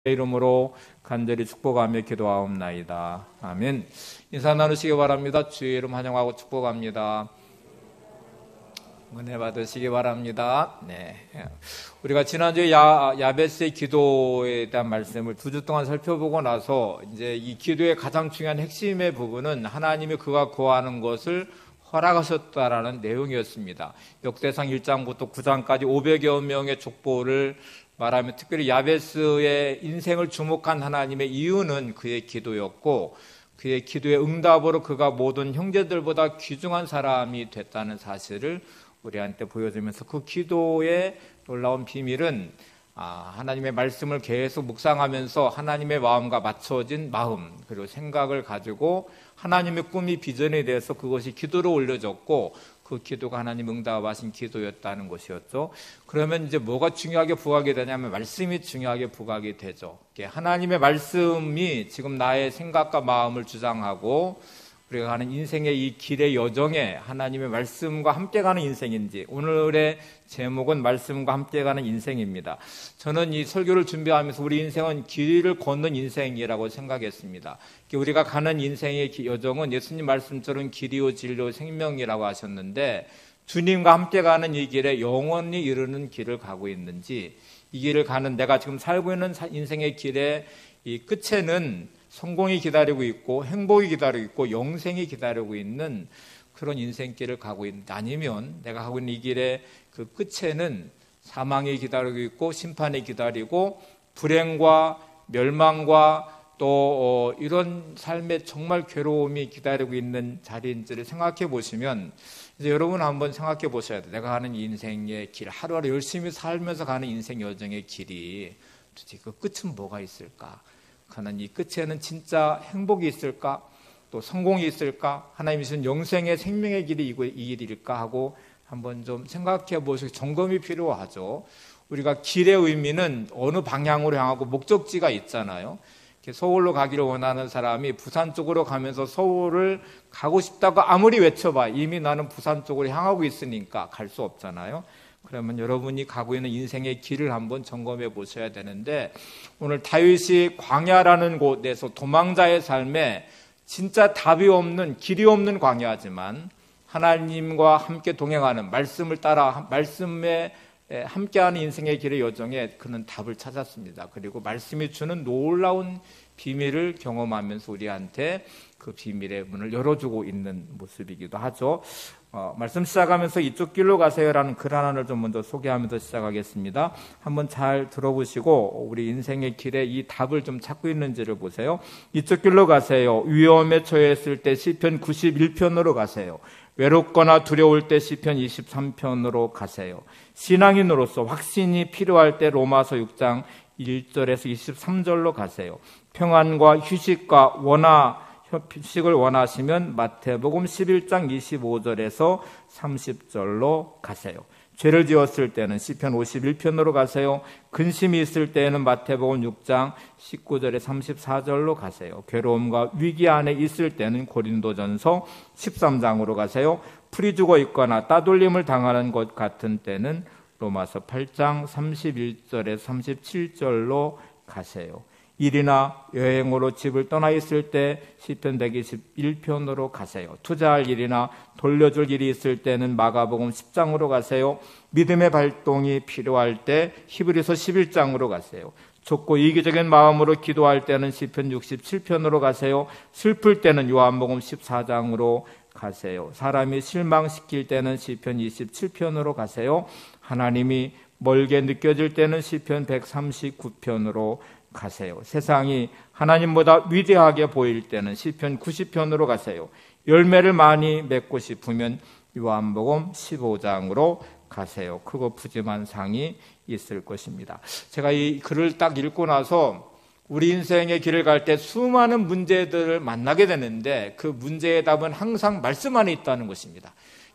이름으로 간절히 축복하며 기도하옵나이다. 아멘. 인사 나누시기 바랍니다. 주의 이름 환영하고 축복합니다. 은혜 받으시기 바랍니다. 네. 우리가 지난주에 야베스의 기도에 대한 말씀을 2주 동안 살펴보고 나서 이제 이 기도의 가장 중요한 핵심의 부분은 하나님이 그가 구하는 것을 허락하셨다라는 내용이었습니다. 역대상 1장부터 9장까지 500여 명의 족보를 말하면 특별히 야베스의 인생을 주목한 하나님의 이유는 그의 기도였고, 그의 기도의 응답으로 그가 모든 형제들보다 귀중한 사람이 됐다는 사실을 우리한테 보여주면서, 그 기도의 놀라운 비밀은 하나님의 말씀을 계속 묵상하면서 하나님의 마음과 맞춰진 마음 그리고 생각을 가지고 하나님의 꿈이 비전에 대해서 그것이 기도로 올려졌고, 그 기도가 하나님 응답하신 기도였다는 것이었죠. 그러면 이제 뭐가 중요하게 부각이 되냐면 말씀이 중요하게 부각이 되죠. 하나님의 말씀이 지금 나의 생각과 마음을 주장하고 우리가 가는 인생의 이 길의 여정에 하나님의 말씀과 함께 가는 인생인지, 오늘의 제목은 말씀과 함께 가는 인생입니다. 저는 이 설교를 준비하면서 우리 인생은 길을 걷는 인생이라고 생각했습니다. 우리가 가는 인생의 여정은 예수님 말씀처럼 길이요 진리요 생명이라고 하셨는데, 주님과 함께 가는 이 길에 영원히 이르는 길을 가고 있는지, 이 길을 가는 내가 지금 살고 있는 인생의 길의 이 끝에는 성공이 기다리고 있고 행복이 기다리고 있고 영생이 기다리고 있는 그런 인생길을 가고 있는지, 아니면 내가 가고 있는 이 길의 그 끝에는 사망이 기다리고 있고 심판이 기다리고 불행과 멸망과 또 이런 삶의 정말 괴로움이 기다리고 있는 자리인지를 생각해 보시면, 이제 여러분 한번 생각해 보셔야 돼요. 내가 가는 인생의 길, 하루하루 열심히 살면서 가는 인생 여정의 길이 도대체 그 끝은 뭐가 있을까? 가는 이 끝에는 진짜 행복이 있을까? 또 성공이 있을까? 하나님이 주신 영생의 생명의 길이 이 길일까 하고 한번 좀 생각해 보시고 점검이 필요하죠. 우리가 길의 의미는 어느 방향으로 향하고 목적지가 있잖아요. 서울로 가기를 원하는 사람이 부산 쪽으로 가면서 서울을 가고 싶다고 아무리 외쳐봐 이미 나는 부산 쪽으로 향하고 있으니까 갈 수 없잖아요. 그러면 여러분이 가고 있는 인생의 길을 한번 점검해 보셔야 되는데, 오늘 다윗이 광야라는 곳에서 도망자의 삶에 진짜 답이 없는, 길이 없는 광야지만 하나님과 함께 동행하는, 말씀을 따라 말씀에 함께하는 인생의 길의 여정에 그는 답을 찾았습니다. 그리고 말씀이 주는 놀라운 비밀을 경험하면서 우리한테 그 비밀의 문을 열어주고 있는 모습이기도 하죠. 말씀 시작하면서 이쪽 길로 가세요라는 글 하나를 좀 먼저 소개하면서 시작하겠습니다. 한번 잘 들어보시고 우리 인생의 길에 이 답을 좀 찾고 있는지를 보세요. 이쪽 길로 가세요. 위험에 처했을 때 시편 91편으로 가세요. 외롭거나 두려울 때 시편 23편으로 가세요. 신앙인으로서 확신이 필요할 때 로마서 6장 1절에서 23절로 가세요. 평안과 휴식과 휴식을 원하시면 마태복음 11장 25절에서 30절로 가세요. 죄를 지었을 때는 시편 51편으로 가세요. 근심이 있을 때에는 마태복음 6장 19절에 34절로 가세요. 괴로움과 위기 안에 있을 때는 고린도전서 13장으로 가세요. 풀이 죽어 있거나 따돌림을 당하는 것 같은 때는 로마서 8장 31절에 37절로 가세요. 일이나 여행으로 집을 떠나 있을 때 시편 121편으로 가세요. 투자할 일이나 돌려줄 일이 있을 때는 마가복음 10장으로 가세요. 믿음의 발동이 필요할 때 히브리서 11장으로 가세요. 좁고 이기적인 마음으로 기도할 때는 시편 67편으로 가세요. 슬플 때는 요한복음 14장으로 가세요. 사람이 실망시킬 때는 시편 27편으로 가세요. 하나님이 멀게 느껴질 때는 시편 139편으로 가세요. 세상이 하나님보다 위대하게 보일 때는 시편 90편으로 가세요. 열매를 많이 맺고 싶으면 요한복음 15장으로 가세요. 크고 푸짐한 상이 있을 것입니다. 제가 이 글을 딱 읽고 나서 우리 인생의 길을 갈 때 수많은 문제들을 만나게 되는데, 그 문제의 답은 항상 말씀 안에 있다는 것입니다.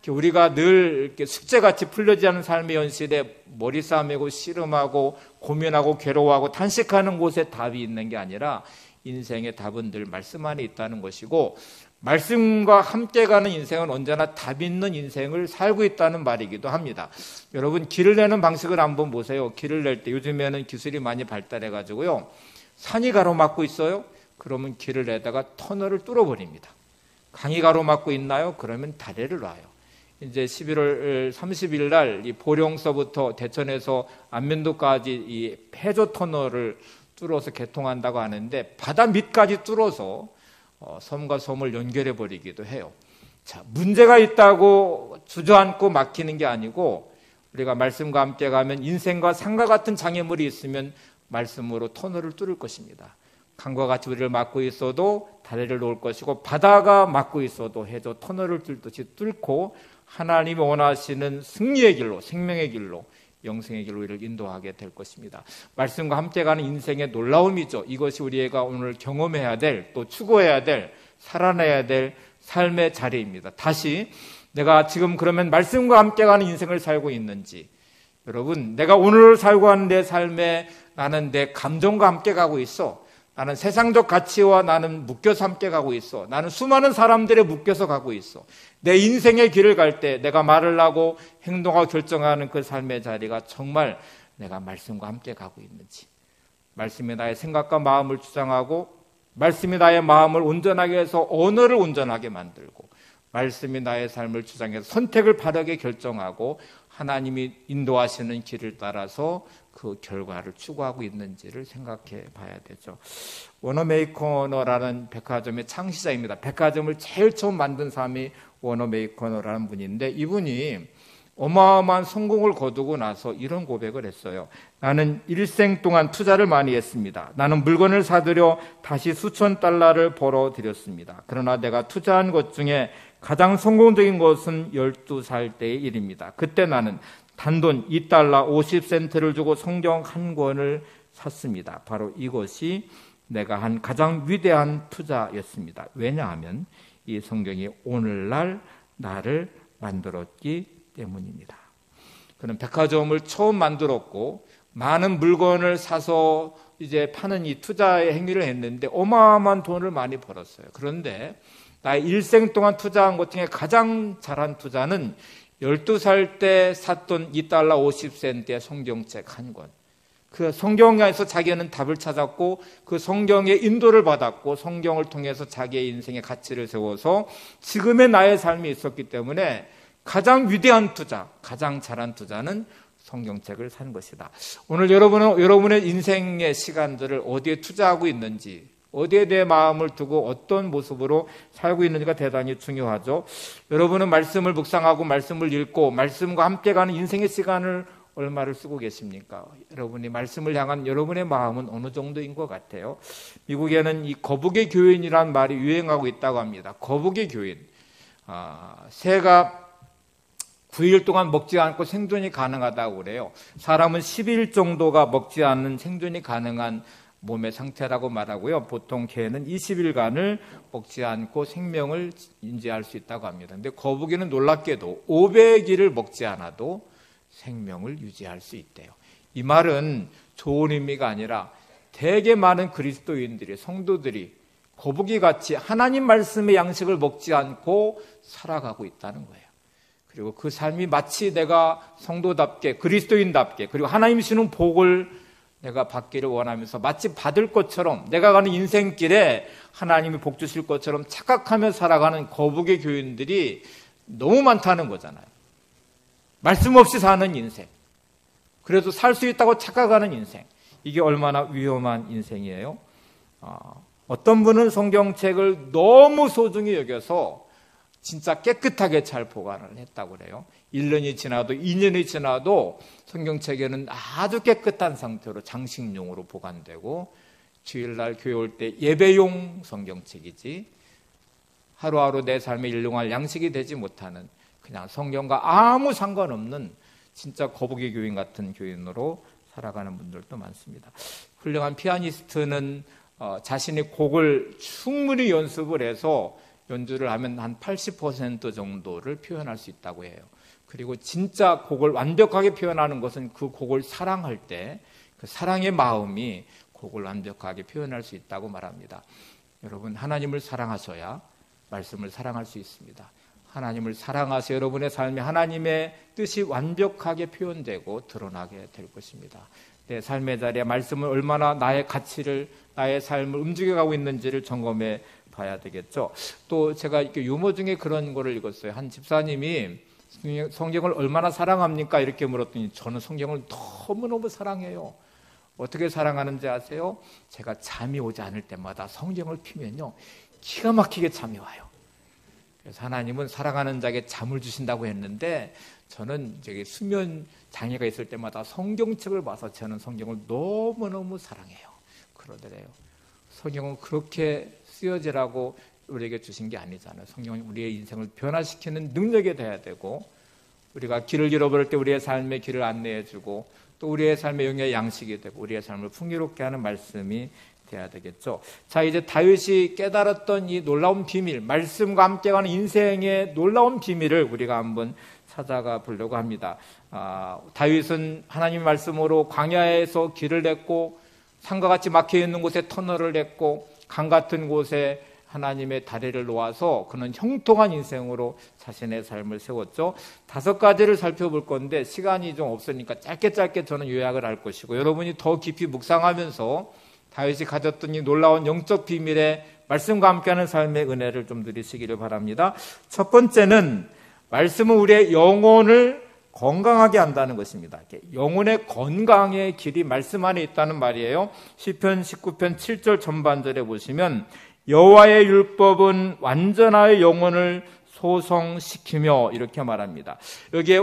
우리가 늘 이렇게 숙제같이 풀려지지 않은 삶의 현실에 머리 싸매고 씨름하고 고민하고 괴로워하고 탄식하는 곳에 답이 있는 게 아니라, 인생의 답은 늘 말씀 안에 있다는 것이고, 말씀과 함께 가는 인생은 언제나 답 있는 인생을 살고 있다는 말이기도 합니다. 여러분, 길을 내는 방식을 한번 보세요. 길을 낼 때 요즘에는 기술이 많이 발달해 가지고요, 산이 가로막고 있어요? 그러면 길을 내다가 터널을 뚫어버립니다. 강이 가로막고 있나요? 그러면 다리를 놔요. 이제 11월 30일 날 이 보령서부터 대천에서 안면도까지 이 해저 터널을 뚫어서 개통한다고 하는데 바다 밑까지 뚫어서 섬과 섬을 연결해 버리기도 해요. 자, 문제가 있다고 주저앉고 막히는 게 아니고 우리가 말씀과 함께 가면 인생과 산과 같은 장애물이 있으면 말씀으로 터널을 뚫을 것입니다. 강과 같이 우리를 막고 있어도 다리를 놓을 것이고 바다가 막고 있어도 해저 터널을 뚫듯이 뚫고 하나님이 원하시는 승리의 길로, 생명의 길로, 영생의 길로 우리를 인도하게 될 것입니다. 말씀과 함께 가는 인생의 놀라움이죠. 이것이 우리가 오늘 경험해야 될, 또 추구해야 될, 살아내야 될 삶의 자리입니다. 다시 내가 지금 그러면 말씀과 함께 가는 인생을 살고 있는지, 여러분, 내가 오늘 살고 하는 내 삶에 나는 내 감정과 함께 가고 있어. 나는 세상적 가치와 나는 묶여서 함께 가고 있어. 나는 수많은 사람들에 묶여서 가고 있어. 내 인생의 길을 갈 때 내가 말을 하고 행동하고 결정하는 그 삶의 자리가 정말 내가 말씀과 함께 가고 있는지, 말씀이 나의 생각과 마음을 주장하고 말씀이 나의 마음을 온전하게 해서 언어를 온전하게 만들고 말씀이 나의 삶을 주장해서 선택을 바르게 결정하고 하나님이 인도하시는 길을 따라서 그 결과를 추구하고 있는지를 생각해 봐야 되죠. 워너메이커너라는 백화점의 창시자입니다. 백화점을 제일 처음 만든 사람이 워너메이커너라는 분인데 이분이 어마어마한 성공을 거두고 나서 이런 고백을 했어요. 나는 일생 동안 투자를 많이 했습니다. 나는 물건을 사들여 다시 수천 달러를 벌어들였습니다. 그러나 내가 투자한 것 중에 가장 성공적인 것은 12살 때의 일입니다. 그때 나는 단돈 $2 50센트를 주고 성경 한 권을 샀습니다. 바로 이것이 내가 한 가장 위대한 투자였습니다. 왜냐하면 이 성경이 오늘날 나를 만들었기 때문입니다. 그는 백화점을 처음 만들었고 많은 물건을 사서 이제 파는 이 투자의 행위를 했는데 어마어마한 돈을 많이 벌었어요. 그런데 나의 일생 동안 투자한 것 중에 가장 잘한 투자는 12살 때 샀던 $2 50센트의 성경책 한 권. 그 성경에서 자기는 답을 찾았고 그 성경의 인도를 받았고 성경을 통해서 자기의 인생의 가치를 세워서 지금의 나의 삶이 있었기 때문에 가장 위대한 투자, 가장 잘한 투자는 성경책을 산 것이다. 오늘 여러분은 여러분의 인생의 시간들을 어디에 투자하고 있는지, 어디에 내 마음을 두고 어떤 모습으로 살고 있는지가 대단히 중요하죠. 여러분은 말씀을 묵상하고 말씀을 읽고 말씀과 함께 가는 인생의 시간을 얼마를 쓰고 계십니까? 여러분이 말씀을 향한 여러분의 마음은 어느 정도인 것 같아요? 미국에는 이 거북이 교인이라는 말이 유행하고 있다고 합니다. 거북이 교인. 새가 9일 동안 먹지 않고 생존이 가능하다고 그래요. 사람은 10일 정도가 먹지 않는 생존이 가능한 몸의 상태라고 말하고요. 보통 개는 20일간을 먹지 않고 생명을 유지할 수 있다고 합니다. 그런데 거북이는 놀랍게도 500일을 먹지 않아도 생명을 유지할 수 있대요. 이 말은 좋은 의미가 아니라 되게 많은 그리스도인들이, 성도들이 거북이같이 하나님 말씀의 양식을 먹지 않고 살아가고 있다는 거예요. 그리고 그 삶이 마치 내가 성도답게, 그리스도인답게, 그리고 하나님 주시는 복을 내가 받기를 원하면서 마치 받을 것처럼 내가 가는 인생길에 하나님이 복 주실 것처럼 착각하며 살아가는 거북이 교인들이 너무 많다는 거잖아요. 말씀 없이 사는 인생. 그래도 살 수 있다고 착각하는 인생. 이게 얼마나 위험한 인생이에요. 어떤 분은 성경책을 너무 소중히 여겨서 진짜 깨끗하게 잘 보관을 했다고 그래요. 1년이 지나도 2년이 지나도 성경책에는 아주 깨끗한 상태로 장식용으로 보관되고 주일날 교회 올 때 예배용 성경책이지 하루하루 내 삶에 일용할 양식이 되지 못하는 그냥 성경과 아무 상관없는 진짜 거북이 교인 같은 교인으로 살아가는 분들도 많습니다. 훌륭한 피아니스트는 자신이 곡을 충분히 연습을 해서 연주를 하면 한 80% 정도를 표현할 수 있다고 해요. 그리고 진짜 곡을 완벽하게 표현하는 것은 그 곡을 사랑할 때 그 사랑의 마음이 곡을 완벽하게 표현할 수 있다고 말합니다. 여러분, 하나님을 사랑하셔야 말씀을 사랑할 수 있습니다. 하나님을 사랑하셔야 여러분의 삶에 하나님의 뜻이 완벽하게 표현되고 드러나게 될 것입니다. 내 삶의 자리에 말씀은 얼마나 나의 가치를, 나의 삶을 움직여가고 있는지를 점검해 봐야 되겠죠. 또 제가 이렇게 유머 중에 그런 거를 읽었어요. 한 집사님이 성경을 얼마나 사랑합니까? 이렇게 물었더니 저는 성경을 너무너무 사랑해요. 어떻게 사랑하는지 아세요? 제가 잠이 오지 않을 때마다 성경을 피면요, 기가 막히게 잠이 와요. 그래서 하나님은 사랑하는 자에게 잠을 주신다고 했는데, 저는 저기 수면 장애가 있을 때마다 성경책을 봐서 저는 성경을 너무너무 사랑해요. 그러더래요. 성경은 그렇게 쓰여지라고 우리에게 주신 게 아니잖아요. 성경은 우리의 인생을 변화시키는 능력이 돼야 되고, 우리가 길을 잃어버릴 때 우리의 삶의 길을 안내해주고, 또 우리의 삶의 영의 양식이 되고, 우리의 삶을 풍요롭게 하는 말씀이 돼야 되겠죠. 자, 이제 다윗이 깨달았던 이 놀라운 비밀, 말씀과 함께 가는 인생의 놀라운 비밀을 우리가 한번 찾아가 보려고 합니다. 다윗은 하나님의 말씀으로 광야에서 길을 냈고, 산과 같이 막혀있는 곳에 터널을 냈고, 강 같은 곳에 하나님의 다리를 놓아서 그는 형통한 인생으로 자신의 삶을 세웠죠. 5가지를 살펴볼 건데 시간이 좀 없으니까 짧게 저는 요약을 할 것이고, 여러분이 더 깊이 묵상하면서 다윗이 가졌던 이 놀라운 영적 비밀의 말씀과 함께하는 삶의 은혜를 좀 누리시기를 바랍니다. 첫 번째는 말씀은 우리의 영혼을 건강하게 한다는 것입니다. 영혼의 건강의 길이 말씀 안에 있다는 말이에요. 시편 19편 7절 전반절에 보시면 여호와의 율법은 완전하여 영혼을 소성시키며 이렇게 말합니다. 여기에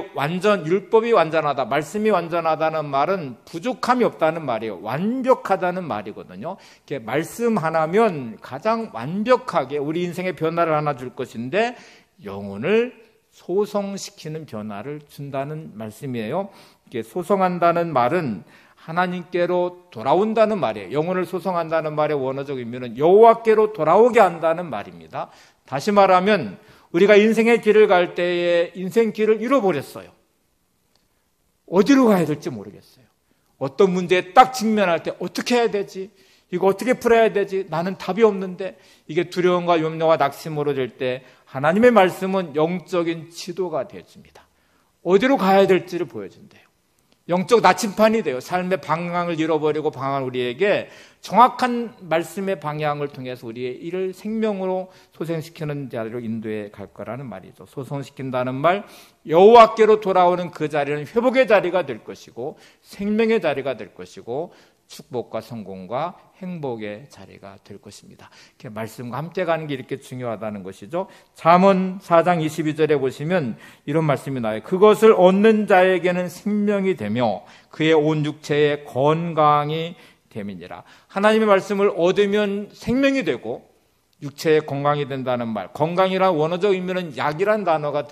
율법이 완전하다, 말씀이 완전하다는 말은 부족함이 없다는 말이에요. 완벽하다는 말이거든요. 말씀 하나면 가장 완벽하게 우리 인생의 변화를 하나 줄 것인데, 영혼을 소성시키는 변화를 준다는 말씀이에요. 이게 소성한다는 말은 하나님께로 돌아온다는 말이에요. 영혼을 소성한다는 말의 원어적 의미는 여호와께로 돌아오게 한다는 말입니다. 다시 말하면 우리가 인생의 길을 갈 때에 인생 길을 잃어버렸어요. 어디로 가야 될지 모르겠어요. 어떤 문제에 딱 직면할 때 어떻게 해야 되지? 이거 어떻게 풀어야 되지? 나는 답이 없는데, 이게 두려움과 염려와 낙심으로 될 때 하나님의 말씀은 영적인 지도가 되어줍니다. 어디로 가야 될지를 보여준대요. 영적 나침판이 돼요. 삶의 방향을 잃어버리고 방황한 우리에게 정확한 말씀의 방향을 통해서 우리의 일을 생명으로 소생시키는 자리로 인도해 갈 거라는 말이죠. 소성시킨다는 말, 여호와께로 돌아오는 그 자리는 회복의 자리가 될 것이고 생명의 자리가 될 것이고 축복과 성공과 행복의 자리가 될 것입니다. 이렇게 말씀과 함께 가는 게 이렇게 중요하다는 것이죠. 잠언 4장 22절에 보시면 이런 말씀이 나와요. 그것을 얻는 자에게는 생명이 되며 그의 온 육체에 건강이 됨이니라. 하나님의 말씀을 얻으면 생명이 되고 육체에 건강이 된다는 말. 건강이란 원어적 의미는 약이란 단어가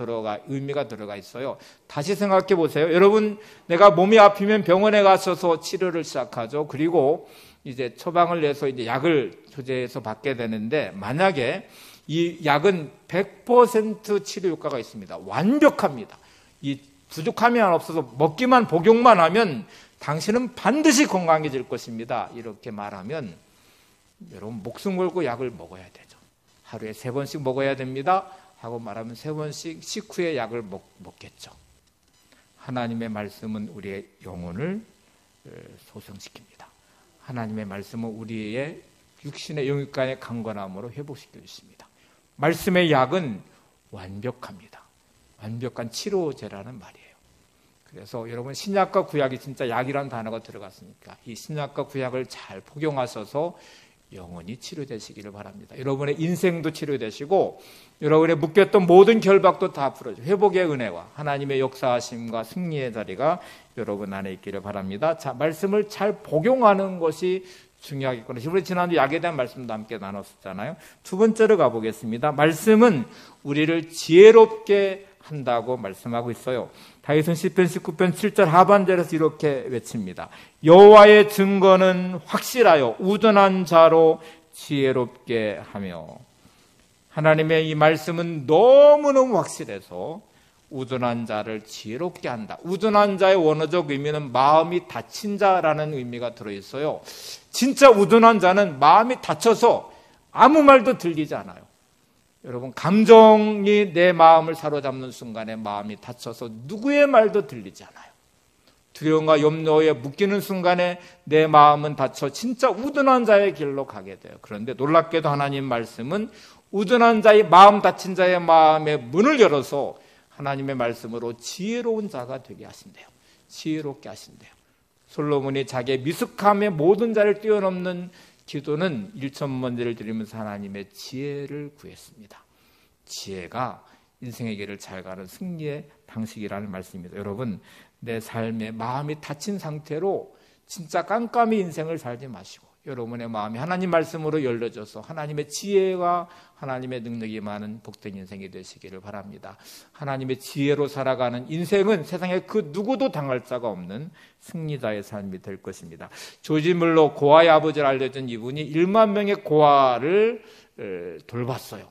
의미가 들어가 있어요. 다시 생각해 보세요. 여러분, 내가 몸이 아프면 병원에 가셔서 치료를 시작하죠. 그리고 이제 처방을 내서 이제 약을 조제해서 받게 되는데, 만약에 이 약은 100% 치료 효과가 있습니다. 완벽합니다. 이 부족함이 하나 없어서 먹기만, 복용만 하면 당신은 반드시 건강해질 것입니다. 이렇게 말하면 여러분, 목숨 걸고 약을 먹어야 되죠. 하루에 3번씩 먹어야 됩니다 하고 말하면 3번씩 식후에 약을 먹겠죠. 하나님의 말씀은 우리의 영혼을 소성시킵니다. 하나님의 말씀은 우리의 육신의 영육간의 강건함으로 회복시켜 주십니다. 말씀의 약은 완벽합니다. 완벽한 치료제라는 말이에요. 그래서 여러분, 신약과 구약이 진짜 약이라는 단어가 들어갔으니까 이 신약과 구약을 잘 복용하셔서 영원히 치료되시기를 바랍니다. 여러분의 인생도 치료되시고 여러분의 묶였던 모든 결박도 다 풀어져 회복의 은혜와 하나님의 역사하심과 승리의 자리가 여러분 안에 있기를 바랍니다. 자, 말씀을 잘 복용하는 것이 중요하겠구나. 우리 지난주 약에 대한 말씀도 함께 나눴었잖아요. 두 번째로 가보겠습니다. 말씀은 우리를 지혜롭게 한다고 말씀하고 있어요. 다윗은 시편 19편 7절 하반절에서 이렇게 외칩니다. 여호와의 증거는 확실하여 우둔한 자로 지혜롭게 하며. 하나님의 이 말씀은 너무너무 확실해서 우둔한 자를 지혜롭게 한다. 우둔한 자의 원어적 의미는 마음이 다친 자라는 의미가 들어있어요. 진짜 우둔한 자는 마음이 다쳐서 아무 말도 들리지 않아요. 여러분, 감정이 내 마음을 사로잡는 순간에 마음이 다쳐서 누구의 말도 들리지 않아요. 두려움과 염려에 묶이는 순간에 내 마음은 닫혀 진짜 우둔한 자의 길로 가게 돼요. 그런데 놀랍게도 하나님 말씀은 우둔한 자의 마음 닫힌 자의 마음의 문을 열어서 하나님의 말씀으로 지혜로운 자가 되게 하신대요. 지혜롭게 하신대요. 솔로몬이 자기의 미숙함의 모든 자를 뛰어넘는 기도는 1천번제를 드리면서 하나님의 지혜를 구했습니다. 지혜가 인생의 길을 잘 가는 승리의 방식이라는 말씀입니다. 여러분, 내 삶에 마음이 닫힌 상태로 진짜 깜깜이 인생을 살지 마시고 여러분의 마음이 하나님 말씀으로 열려져서 하나님의 지혜와 하나님의 능력이 많은 복된 인생이 되시기를 바랍니다. 하나님의 지혜로 살아가는 인생은 세상에 그 누구도 당할 자가 없는 승리자의 삶이 될 것입니다. 조지 물러 고아의 아버지를 알려준 이분이 1만 명의 고아를 돌봤어요.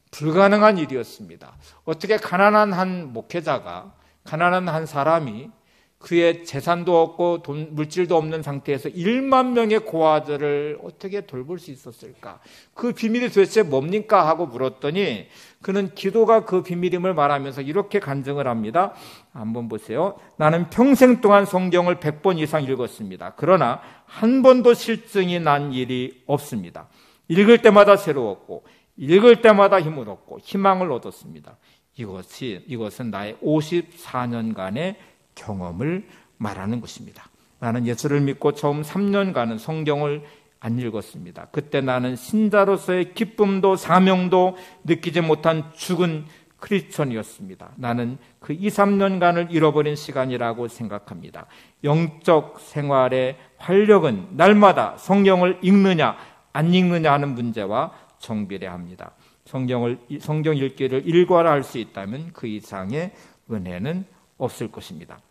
불가능한 일이었습니다. 어떻게 가난한 한 목회자가, 가난한 한 사람이 그의 재산도 없고 물질도 없는 상태에서 1만 명의 고아들을 어떻게 돌볼 수 있었을까? 그 비밀이 도대체 뭡니까? 하고 물었더니 그는 기도가 그 비밀임을 말하면서 이렇게 간증을 합니다. 한번 보세요. 나는 평생 동안 성경을 100번 이상 읽었습니다. 그러나 한 번도 실증이 난 일이 없습니다. 읽을 때마다 새로웠고 읽을 때마다 힘을 얻고 희망을 얻었습니다. 이것은 나의 54년간의 경험을 말하는 것입니다. 나는 예수를 믿고 처음 3년간은 성경을 안 읽었습니다. 그때 나는 신자로서의 기쁨도 사명도 느끼지 못한 죽은 크리스천이었습니다. 나는 그 2, 3년간을 잃어버린 시간이라고 생각합니다. 영적 생활의 활력은 날마다 성경을 읽느냐 안 읽느냐 하는 문제와 정비례합니다. 성경 읽기를 일과라 할 수 있다면 그 이상의 은혜는 없을 것입니다.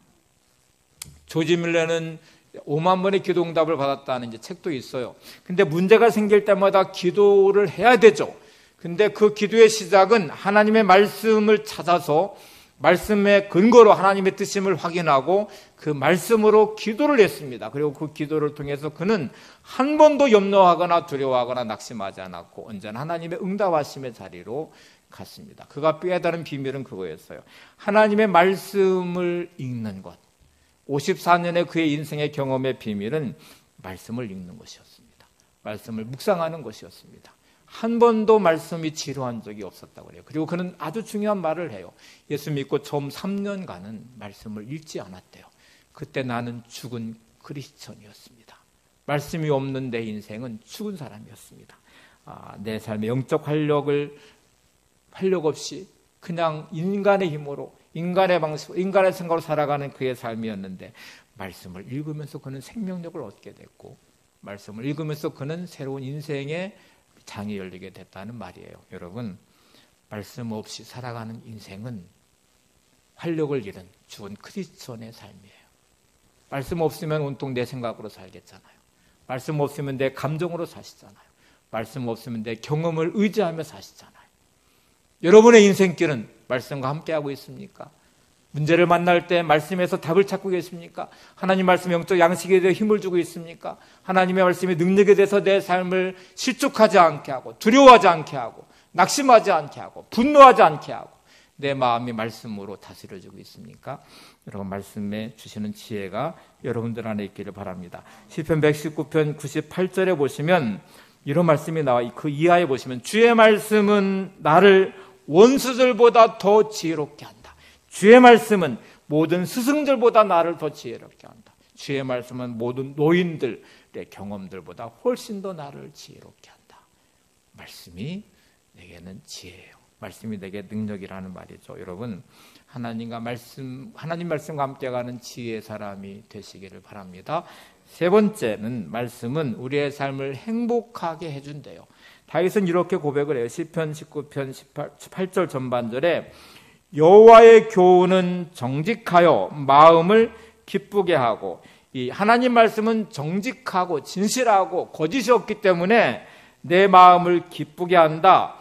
조지 밀러는 5만 번의 기도 응답을 받았다는 이제 책도 있어요. 근데 문제가 생길 때마다 기도를 해야 되죠. 근데 그 기도의 시작은 하나님의 말씀을 찾아서 말씀의 근거로 하나님의 뜻임을 확인하고 그 말씀으로 기도를 했습니다. 그리고 그 기도를 통해서 그는 한 번도 염려하거나 두려워하거나 낙심하지 않았고 언제나 하나님의 응답하심의 자리로 갔습니다. 그가 깨달은 비밀은 그거였어요. 하나님의 말씀을 읽는 것. 54년의 그의 인생의 경험의 비밀은 말씀을 읽는 것이었습니다. 말씀을 묵상하는 것이었습니다. 한 번도 말씀이 지루한 적이 없었다고 그래요. 그리고 그는 아주 중요한 말을 해요. 예수 믿고 처음 3년간은 말씀을 읽지 않았대요. 그때 나는 죽은 크리스천이었습니다. 말씀이 없는 내 인생은 죽은 사람이었습니다. 내 삶의 영적 활력 없이 그냥 인간의 힘으로 인간의 방식으로 인간의 생각으로 살아가는 그의 삶이었는데 말씀을 읽으면서 그는 생명력을 얻게 됐고 말씀을 읽으면서 그는 새로운 인생의 장이 열리게 됐다는 말이에요. 여러분, 말씀 없이 살아가는 인생은 활력을 잃은 죽은 크리스천의 삶이에요. 말씀 없으면 온통 내 생각으로 살겠잖아요. 말씀 없으면 내 감정으로 사시잖아요. 말씀 없으면 내 경험을 의지하며 사시잖아요. 여러분의 인생길은 말씀과 함께하고 있습니까? 문제를 만날 때 말씀에서 답을 찾고 계십니까? 하나님 말씀 영적 양식에 대해 힘을 주고 있습니까? 하나님의 말씀의 능력에 대해서 내 삶을 실족하지 않게 하고 두려워하지 않게 하고 낙심하지 않게 하고 분노하지 않게 하고 내 마음이 말씀으로 다스려지고 있습니까? 여러분 말씀에 주시는 지혜가 여러분들 안에 있기를 바랍니다. 시편 119편 98절에 보시면 이런 말씀이 나와 그 이하에 보시면 주의 말씀은 나를 원수들보다 더 지혜롭게 한다. 주의 말씀은 모든 스승들보다 나를 더 지혜롭게 한다. 주의 말씀은 모든 노인들의 경험들보다 훨씬 더 나를 지혜롭게 한다. 말씀이 내게는 지혜예요. 말씀이 내게 능력이라는 말이죠. 여러분, 하나님 말씀과 함께 가는 지혜의 사람이 되시기를 바랍니다. 세 번째는 말씀은 우리의 삶을 행복하게 해준대요. 다윗은 이렇게 고백을 해요. 시편 19편 18절 전반절에 여호와의 교훈은 정직하여 마음을 기쁘게 하고 이 하나님 말씀은 정직하고 진실하고 거짓이 없기 때문에 내 마음을 기쁘게 한다.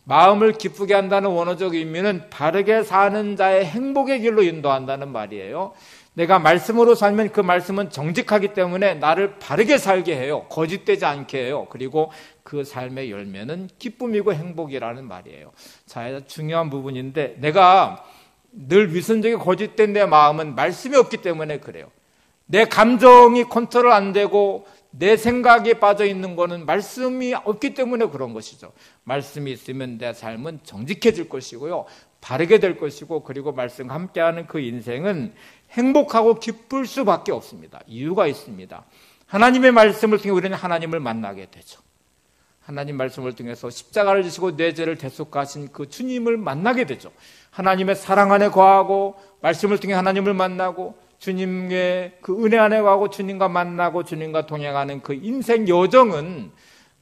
마음을 기쁘게 한다는 원어적 의미는 바르게 사는 자의 행복의 길로 인도한다는 말이에요. 내가 말씀으로 살면 그 말씀은 정직하기 때문에 나를 바르게 살게 해요. 거짓되지 않게 해요. 그리고 그 삶의 열매는 기쁨이고 행복이라는 말이에요. 자, 중요한 부분인데 내가 늘 위선적이 거짓된 내 마음은 말씀이 없기 때문에 그래요. 내 감정이 컨트롤 안 되고 내 생각에 빠져 있는 거는 말씀이 없기 때문에 그런 것이죠. 말씀이 있으면 내 삶은 정직해질 것이고요, 바르게 될 것이고, 그리고 말씀과 함께하는 그 인생은 행복하고 기쁠 수밖에 없습니다. 이유가 있습니다. 하나님의 말씀을 통해 우리는 하나님을 만나게 되죠. 하나님 말씀을 통해서 십자가를 지시고 내 죄를 대속하신 그 주님을 만나게 되죠. 하나님의 사랑 안에 거하고 말씀을 통해 하나님을 만나고 주님의 그 은혜 안에 거하고 주님과 만나고 주님과 동행하는 그 인생 여정은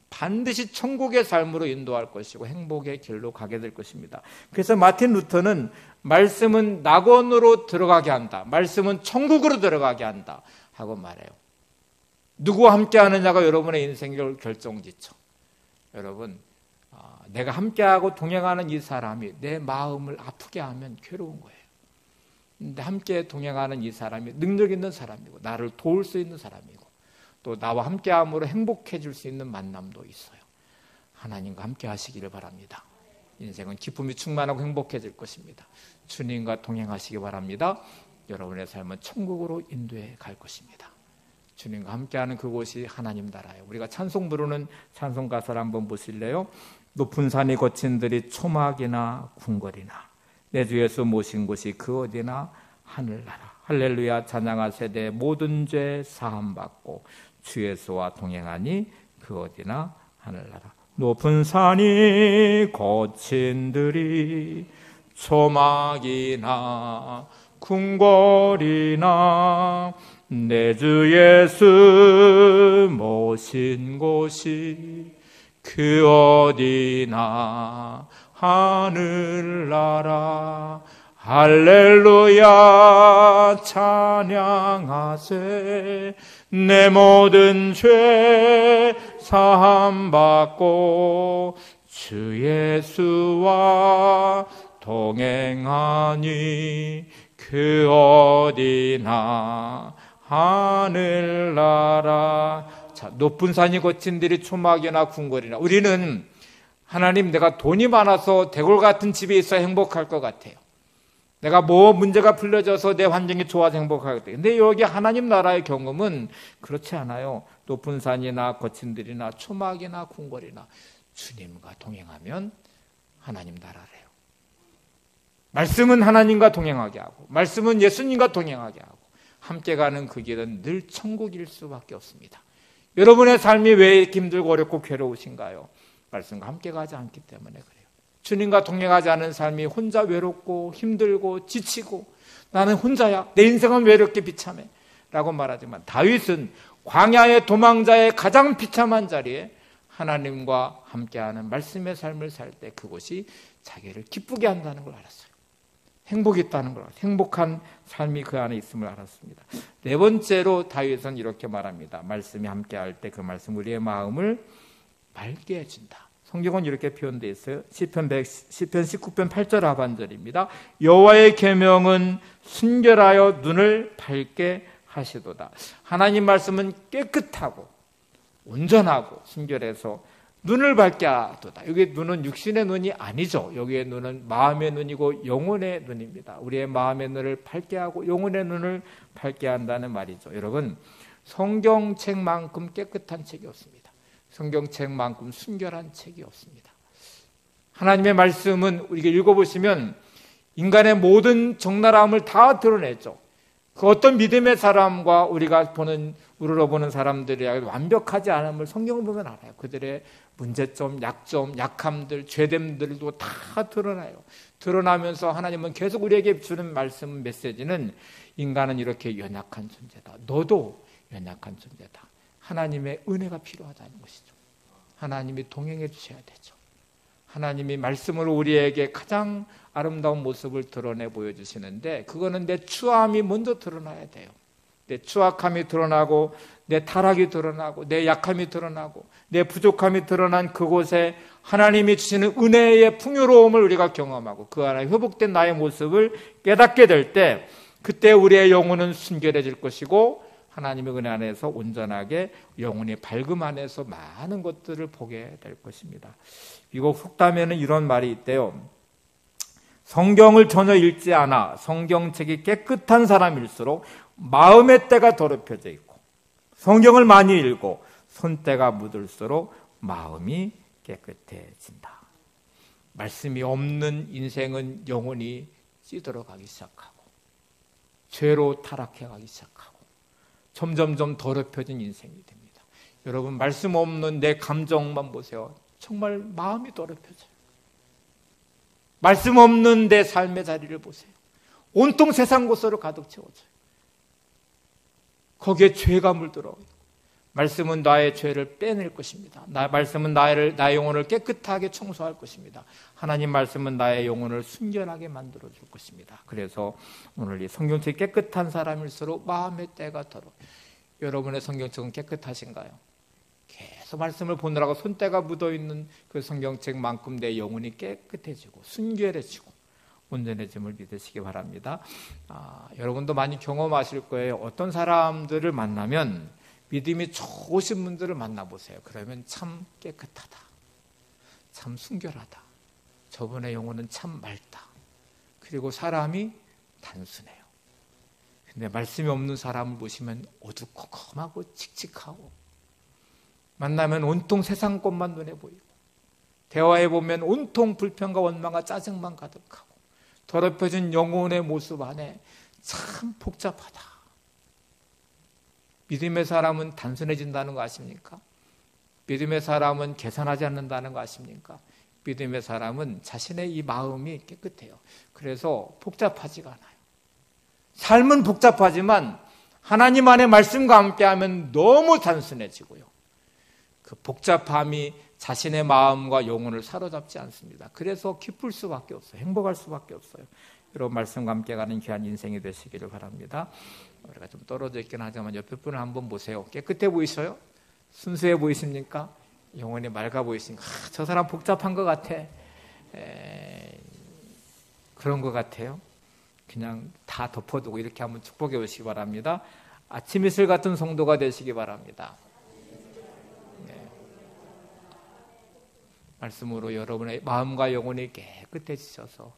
반드시 천국의 삶으로 인도할 것이고 행복의 길로 가게 될 것입니다. 그래서 마틴 루터는 말씀은 낙원으로 들어가게 한다, 말씀은 천국으로 들어가게 한다 하고 말해요. 누구와 함께 하느냐가 여러분의 인생을 결정짓죠. 여러분, 내가 함께하고 동행하는 이 사람이 내 마음을 아프게 하면 괴로운 거예요. 근데 함께 동행하는 이 사람이 능력 있는 사람이고 나를 도울 수 있는 사람이고 또 나와 함께함으로 행복해질 수 있는 만남도 있어요. 하나님과 함께 하시기를 바랍니다. 인생은 기쁨이 충만하고 행복해질 것입니다. 주님과 동행하시기 바랍니다. 여러분의 삶은 천국으로 인도해 갈 것입니다. 주님과 함께하는 그곳이 하나님 나라예요. 우리가 찬송 부르는 찬송 가사를 한번 보실래요? 높은 산이 거친 들이 초막이나 궁궐이나 내 주 예수 모신 곳이 그 어디나 하늘나라. 할렐루야 찬양하세 내 모든 죄 사함받고 주 예수와 동행하니 그 어디나 하늘나라. 높은 산이 거친 들이 초막이나 궁궐이나 내 주 예수 모신 곳이 그 어디나 하늘나라. 할렐루야 찬양하세 내 모든 죄 사함받고 주 예수와 동행하니 그 어디나 하늘나라. 자, 높은 산이 거친 들이 초막이나 궁궐이나. 우리는 하나님, 내가 돈이 많아서 대골 같은 집에 있어 행복할 것 같아요. 내가 뭐 문제가 풀려져서 내 환경이 좋아서 행복할 것 같아요. 근데 여기 하나님 나라의 경험은 그렇지 않아요. 높은 산이나 거친 들이나 초막이나 궁궐이나 주님과 동행하면 하나님 나라래요. 말씀은 하나님과 동행하게 하고 말씀은 예수님과 동행하게 하고 함께 가는 그 길은 늘 천국일 수밖에 없습니다. 여러분의 삶이 왜 이렇게 힘들고 어렵고 괴로우신가요? 말씀과 함께 가지 않기 때문에 그래요. 주님과 동행하지 않은 삶이 혼자 외롭고 힘들고 지치고 나는 혼자야, 내 인생은 왜 이렇게 비참해 라고 말하지만 다윗은 광야의 도망자의 가장 비참한 자리에 하나님과 함께하는 말씀의 삶을 살 때 그곳이 자기를 기쁘게 한다는 걸 알았어요. 행복이 있다는 걸 알았어요. 행복한 삶이 그 안에 있음을 알았습니다. 네 번째로 다윗은 이렇게 말합니다. 말씀이 함께할 때 그 말씀 우리의 마음을 맑게 해준다. 성경은 이렇게 표현되어 있어요. 시편 19편 8절 하반절입니다. 여호와의 계명은 순결하여 눈을 밝게 하시도다. 하나님 말씀은 깨끗하고 온전하고 순결해서 눈을 밝게 하도다. 여기 눈은 육신의 눈이 아니죠. 여기의 눈은 마음의 눈이고 영혼의 눈입니다. 우리의 마음의 눈을 밝게 하고 영혼의 눈을 밝게 한다는 말이죠. 여러분, 성경책만큼 깨끗한 책이 없습니다. 성경책만큼 순결한 책이 없습니다. 하나님의 말씀은 우리가 읽어보시면 인간의 모든 적나라함을 다 드러내죠. 그 어떤 믿음의 사람과 우리가 우러러 보는 사람들이 완벽하지 않음을 성경을 보면 알아요. 그들의 문제점, 약점, 약함들, 죄됨들도 다 드러나요. 드러나면서 하나님은 계속 우리에게 주는 말씀 메시지는 인간은 이렇게 연약한 존재다. 너도 연약한 존재다. 하나님의 은혜가 필요하다는 것이죠. 하나님이 동행해 주셔야 되죠. 하나님이 말씀으로 우리에게 가장 아름다운 모습을 드러내 보여주시는데 그거는 내 추함이 먼저 드러나야 돼요. 내 추악함이 드러나고 내 타락이 드러나고 내 약함이 드러나고 내 부족함이 드러난 그곳에 하나님이 주시는 은혜의 풍요로움을 우리가 경험하고 그 안에 회복된 나의 모습을 깨닫게 될 때 그때 우리의 영혼은 순결해질 것이고 하나님의 은혜 안에서 온전하게 영혼의 밝음 안에서 많은 것들을 보게 될 것입니다. 미국 속담에는 이런 말이 있대요. 성경을 전혀 읽지 않아 성경책이 깨끗한 사람일수록 마음의 때가 더럽혀져 있고 성경을 많이 읽고 손때가 묻을수록 마음이 깨끗해진다. 말씀이 없는 인생은 영혼이 찌들어가기 시작하고 죄로 타락해가기 시작하고 점점점 더럽혀진 인생이 됩니다. 여러분, 말씀 없는 내 감정만 보세요. 정말 마음이 더럽혀져요. 말씀 없는 내 삶의 자리를 보세요. 온통 세상 곳으로 가득 채워져요. 거기에 죄가 물들어요. 말씀은 나의 죄를 빼낼 것입니다. 말씀은 나의 영혼을 깨끗하게 청소할 것입니다. 하나님 말씀은 나의 영혼을 순결하게 만들어 줄 것입니다. 그래서 오늘 이 성경책이 깨끗한 사람일수록 마음의 때가 더러워요. 여러분의 성경책은 깨끗하신가요? 계속 말씀을 보느라고 손때가 묻어있는 그 성경책만큼 내 영혼이 깨끗해지고 순결해지고 온전해짐을 믿으시기 바랍니다. 여러분도 많이 경험하실 거예요. 어떤 사람들을 만나면 믿음이 좋으신 분들을 만나보세요. 그러면 참 깨끗하다, 참 순결하다, 저분의 영혼은 참 맑다, 그리고 사람이 단순해요. 근데 말씀이 없는 사람을 보시면 어두컴컴하고 칙칙하고, 만나면 온통 세상 것만 눈에 보이고, 대화해보면 온통 불평과 원망과 짜증만 가득하고, 더럽혀진 영혼의 모습 안에 참 복잡하다. 믿음의 사람은 단순해진다는 거 아십니까? 믿음의 사람은 계산하지 않는다는 거 아십니까? 믿음의 사람은 자신의 이 마음이 깨끗해요. 그래서 복잡하지가 않아요. 삶은 복잡하지만 하나님 안의 말씀과 함께하면 너무 단순해지고요. 그 복잡함이 자신의 마음과 영혼을 사로잡지 않습니다. 그래서 기쁠 수밖에 없어요. 행복할 수밖에 없어요. 여러분, 말씀과 함께 가는 귀한 인생이 되시기를 바랍니다. 우리가 좀 떨어져 있긴 하지만 옆에 분을 한번 보세요. 깨끗해 보이셔요? 순수해 보이십니까? 영혼이 맑아 보이십니까? 저 사람 복잡한 것 같아. 그런 것 같아요. 그냥 다 덮어두고 이렇게 한번 축복해 보시기 바랍니다. 아침 이슬 같은 성도가 되시기 바랍니다. 말씀으로 여러분의 마음과 영혼이 깨끗해지셔서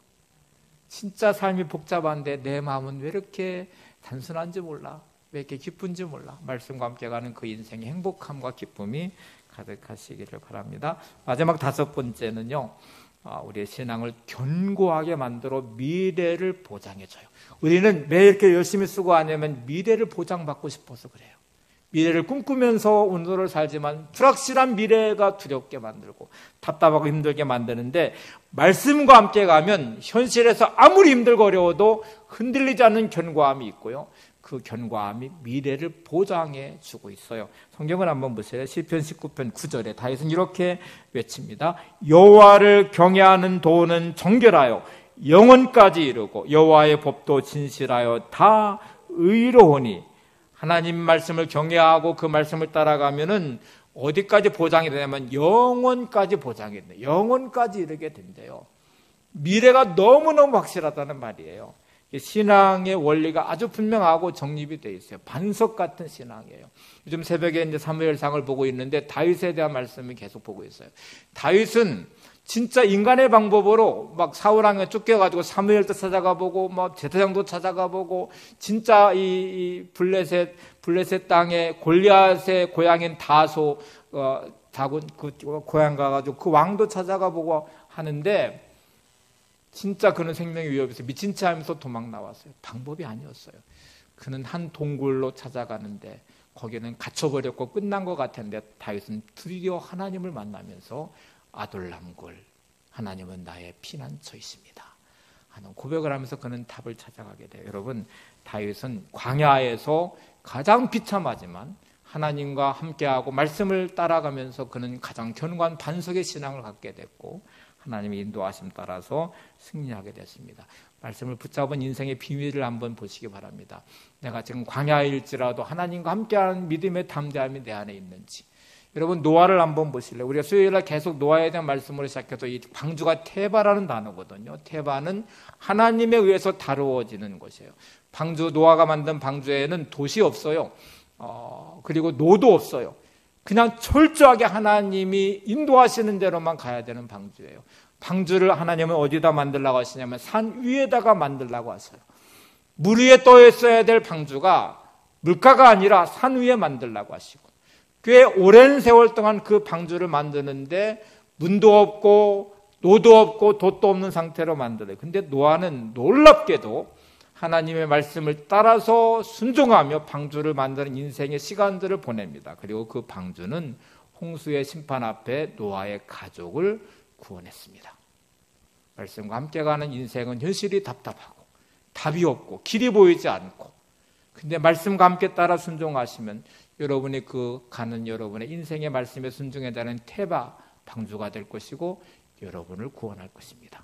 진짜 삶이 복잡한데 내 마음은 왜 이렇게 단순한지 몰라, 왜 이렇게 기쁜지 몰라, 말씀과 함께 가는 그 인생의 행복함과 기쁨이 가득하시기를 바랍니다. 마지막 5번째는요, 우리의 신앙을 견고하게 만들어 미래를 보장해줘요. 우리는 왜 이렇게 열심히 수고하냐면 미래를 보장받고 싶어서 그래요. 미래를 꿈꾸면서 오늘을 살지만 불확실한 미래가 두렵게 만들고 답답하고 힘들게 만드는데, 말씀과 함께 가면 현실에서 아무리 힘들고 어려워도 흔들리지 않는 견고함이 있고요. 그 견고함이 미래를 보장해 주고 있어요. 성경을 한번 보세요. 시편 19편 9절에 다윗은 이렇게 외칩니다. 여호와를 경외하는 도는 정결하여 영원까지 이르고 여호와의 법도 진실하여 다 의로우니. 하나님 말씀을 경외하고 그 말씀을 따라가면은 어디까지 보장이 되냐면 영원까지 보장이 돼요. 영원까지 이르게 된대요. 미래가 너무너무 확실하다는 말이에요. 신앙의 원리가 아주 분명하고 정립이 되어 있어요. 반석 같은 신앙이에요. 요즘 새벽에 이제 사무엘상을 보고 있는데 다윗에 대한 말씀을 계속 보고 있어요. 다윗은 진짜 인간의 방법으로 막 사울왕에 쫓겨가지고 사무엘도 찾아가 보고 막 제사장도 찾아가 보고, 진짜 이 블레셋 땅에 골리앗의 고향인 다소 다곤 그 고향 가가지고 그 왕도 찾아가 보고 하는데, 진짜 그는 생명의 위협이 있어요. 미친 체 하면서 도망 나왔어요. 방법이 아니었어요. 그는 한 동굴로 찾아가는데 거기는 갇혀버렸고 끝난 것 같았는데, 다윗은 드디어 하나님을 만나면서 아둘람굴, 하나님은 나의 피난처이십니다 하는 고백을 하면서 그는 답을 찾아가게 돼요. 여러분, 다윗은 광야에서 가장 비참하지만 하나님과 함께하고 말씀을 따라가면서 그는 가장 견고한 반석의 신앙을 갖게 됐고, 하나님의 인도하심 따라서 승리하게 됐습니다. 말씀을 붙잡은 인생의 비밀을 한번 보시기 바랍니다. 내가 지금 광야일지라도 하나님과 함께하는 믿음의 담대함이 내 안에 있는지. 여러분, 노아를 한번 보실래요? 우리가 수요일날 계속 노아에 대한 말씀으로 시작해서 이 방주가 테바라는 단어거든요. 테바는 하나님에 의해서 다루어지는 것이에요. 방주, 노아가 만든 방주에는 돛이 없어요. 그리고 노도 없어요. 그냥 철저하게 하나님이 인도하시는 대로만 가야 되는 방주예요. 방주를 하나님은 어디다 만들라고 하시냐면 산 위에다가 만들라고 하세요. 물 위에 떠 있어야 될 방주가 물가가 아니라 산 위에 만들라고 하시고, 꽤 오랜 세월 동안 그 방주를 만드는데 문도 없고 노도 없고 돛도 없는 상태로 만들어요. 근데 노아는 놀랍게도 하나님의 말씀을 따라서 순종하며 방주를 만드는 인생의 시간들을 보냅니다. 그리고 그 방주는 홍수의 심판 앞에 노아의 가족을 구원했습니다. 말씀과 함께 가는 인생은 현실이 답답하고 답이 없고 길이 보이지 않고, 근데 말씀과 함께 따라 순종하시면 여러분이 그 가는 여러분의 인생의 말씀에 순종해자는 테바 방주가 될 것이고 여러분을 구원할 것입니다.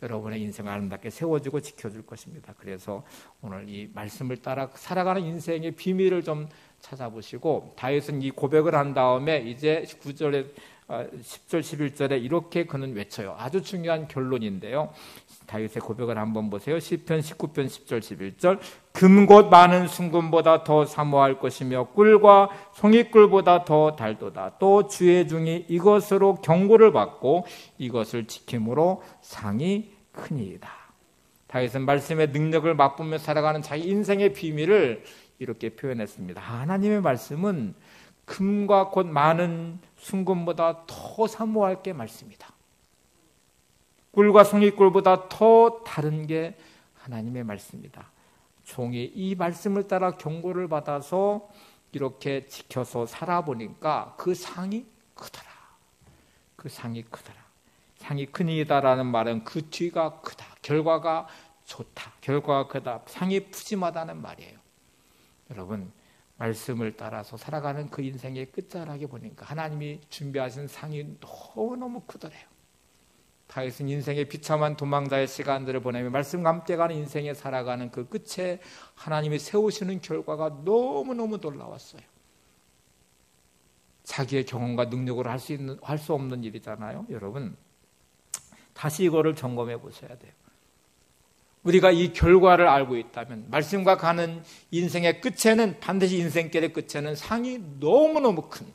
여러분의 인생을 아름답게 세워주고 지켜줄 것입니다. 그래서 오늘 이 말씀을 따라 살아가는 인생의 비밀을 좀 찾아보시고, 다윗은 이 고백을 한 다음에 이제 9절에 10절 11절에 이렇게 그는 외쳐요. 아주 중요한 결론인데요. 다윗의 고백을 한번 보세요. 시편 19편 10절 11절. 금곧 많은 순금보다 더 사모할 것이며 꿀과 송이꿀보다 더 달도다. 또 주의 중이 이것으로 경고를 받고 이것을 지킴으로 상이 크니이다. 다윗은 말씀의 능력을 맛보며 살아가는 자기 인생의 비밀을 이렇게 표현했습니다. 하나님의 말씀은 금과 곧 많은 순금보다 더 사모할 게 말씀이다. 꿀과 송이꿀보다 더 다른 게 하나님의 말씀이다. 종이 이 말씀을 따라 경고를 받아서 이렇게 지켜서 살아보니까 그 상이 크더라. 그 상이 크더라. 상이 크니이다라는 말은 그 뒤가 크다. 결과가 좋다. 결과가 크다. 상이 푸짐하다는 말이에요. 여러분, 말씀을 따라서 살아가는 그 인생의 끝자락에 보니까 하나님이 준비하신 상이 너무너무 크더래요. 다윗은 인생의 비참한 도망자의 시간들을 보내며 말씀과 함께 가는 인생에 살아가는 그 끝에 하나님이 세우시는 결과가 너무너무 놀라웠어요. 자기의 경험과 능력으로 할 수 없는 일이잖아요. 여러분, 다시 이거를 점검해 보셔야 돼요. 우리가 이 결과를 알고 있다면 말씀과 가는 인생의 끝에는, 반드시 인생길의 끝에는 상이 너무너무 큰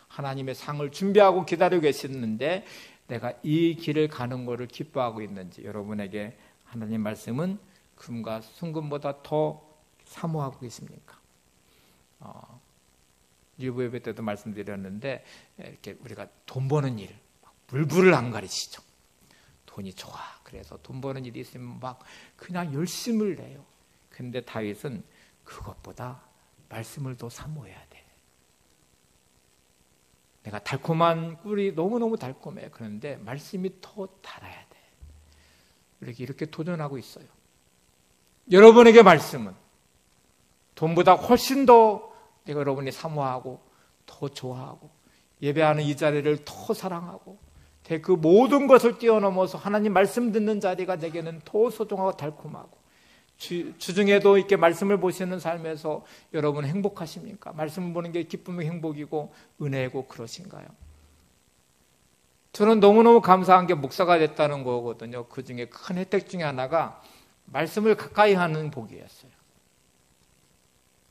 하나님의 상을 준비하고 기다리고 계시는데, 내가 이 길을 가는 것을 기뻐하고 있는지, 여러분에게 하나님 말씀은 금과 순금보다 더 사모하고 계십니까? 일부 예배 때도 말씀드렸는데, 이렇게 우리가 돈 버는 일 물불을 안 가리시죠. 돈이 좋아. 그래서 돈 버는 일이 있으면 막 그냥 열심을 내요. 근데 다윗은 그것보다 말씀을 더 사모해야 돼. 내가 달콤한 꿀이 너무너무 달콤해. 그런데 말씀이 더 달아야 돼. 이렇게 도전하고 있어요. 여러분에게 말씀은 돈보다 훨씬 더 내가 여러분이 사모하고 더 좋아하고 예배하는 이 자리를 더 사랑하고 그 모든 것을 뛰어넘어서 하나님 말씀 듣는 자리가 내게는 더 소중하고 달콤하고, 주중에도 이렇게 말씀을 보시는 삶에서 여러분 행복하십니까? 말씀을 보는 게 기쁨의 행복이고 은혜고 그러신가요? 저는 너무너무 감사한 게 목사가 됐다는 거거든요. 그 중에 큰 혜택 중에 하나가 말씀을 가까이 하는 복이었어요.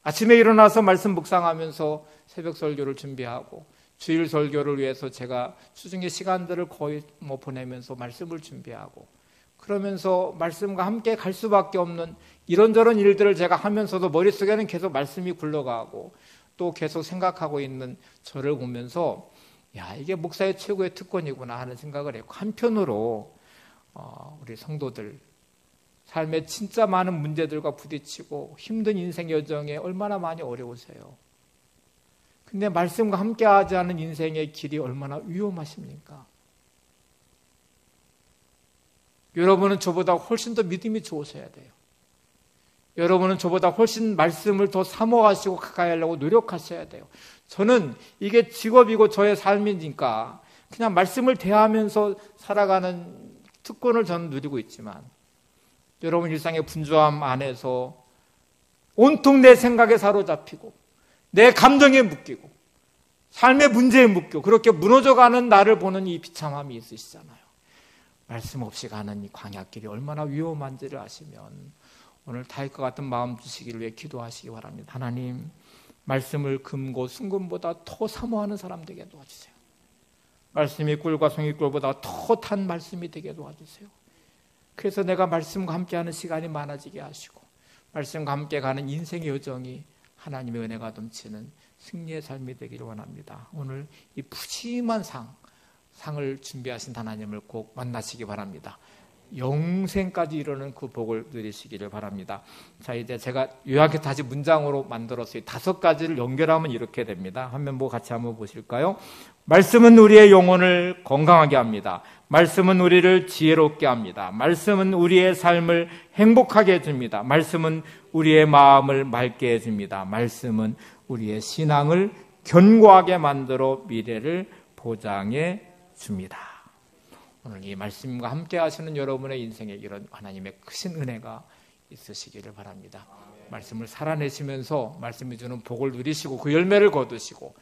아침에 일어나서 말씀 묵상하면서 새벽 설교를 준비하고 주일 설교를 위해서 제가 주중의 시간들을 거의 보내면서 말씀을 준비하고, 그러면서 말씀과 함께 갈 수밖에 없는 이런저런 일들을 제가 하면서도 머릿속에는 계속 말씀이 굴러가고 또 계속 생각하고 있는 저를 보면서, 야, 이게 목사의 최고의 특권이구나 하는 생각을 했고, 한편으로 우리 성도들 삶에 진짜 많은 문제들과 부딪히고 힘든 인생 여정에 얼마나 많이 어려우세요. 근데 말씀과 함께하지 않은 인생의 길이 얼마나 위험하십니까? 여러분은 저보다 훨씬 더 믿음이 좋으셔야 돼요. 여러분은 저보다 훨씬 말씀을 더 사모하시고 가까이 하려고 노력하셔야 돼요. 저는 이게 직업이고 저의 삶이니까 그냥 말씀을 대하면서 살아가는 특권을 저는 누리고 있지만, 여러분 일상의 분주함 안에서 온통 내 생각에 사로잡히고 내 감정에 묶이고 삶의 문제에 묶여 그렇게 무너져가는 나를 보는 이 비참함이 있으시잖아요. 말씀 없이 가는 이 광야길이 얼마나 위험한지를 아시면 오늘 다윗과 같은 마음 주시기를 위해 기도하시기 바랍니다. 하나님, 말씀을 금고 순금보다 더 사모하는 사람 되게 도와주세요. 말씀이 꿀과 송이꿀보다 더 탄 말씀이 되게 도와주세요. 그래서 내가 말씀과 함께하는 시간이 많아지게 하시고 말씀과 함께 가는 인생의 여정이 하나님의 은혜가 넘치는 승리의 삶이 되기를 원합니다. 오늘 이 푸짐한 상을 준비하신 하나님을 꼭 만나시기 바랍니다. 영생까지 이루는 그 복을 누리시기를 바랍니다. 자, 이제 제가 요약해 다시 문장으로 만들었어요. 5가지를 연결하면 이렇게 됩니다. 화면 보고 같이 한번 보실까요? 말씀은 우리의 영혼을 건강하게 합니다. 말씀은 우리를 지혜롭게 합니다. 말씀은 우리의 삶을 행복하게 해줍니다. 말씀은 우리의 마음을 맑게 해줍니다. 말씀은 우리의 신앙을 견고하게 만들어 미래를 보장해 줍니다. 오늘 이 말씀과 함께 하시는 여러분의 인생에 이런 하나님의 크신 은혜가 있으시기를 바랍니다. 말씀을 살아내시면서 말씀이 주는 복을 누리시고 그 열매를 거두시고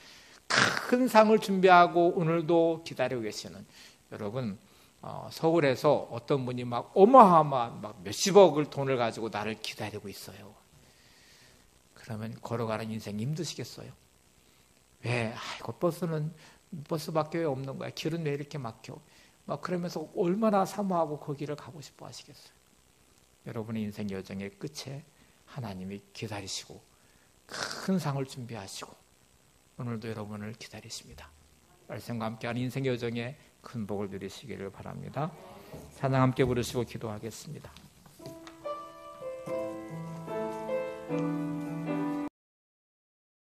큰 상을 준비하고 오늘도 기다리고 계시는 여러분, 서울에서 어떤 분이 막 어마어마한 막 몇십억을 돈을 가지고 나를 기다리고 있어요. 그러면 걸어가는 인생 힘드시겠어요? 왜? 아이고, 버스밖에 왜 없는 거야? 길은 왜 이렇게 막혀? 막 그러면서 얼마나 사모하고 거기를 가고 싶어 하시겠어요? 여러분의 인생 여정의 끝에 하나님이 기다리시고 큰 상을 준비하시고 오늘도 여러분을 기다리십니다. 말씀과 함께하는 인생 여정에 큰 복을 누리시기를 바랍니다. 찬양 함께 부르시고 기도하겠습니다.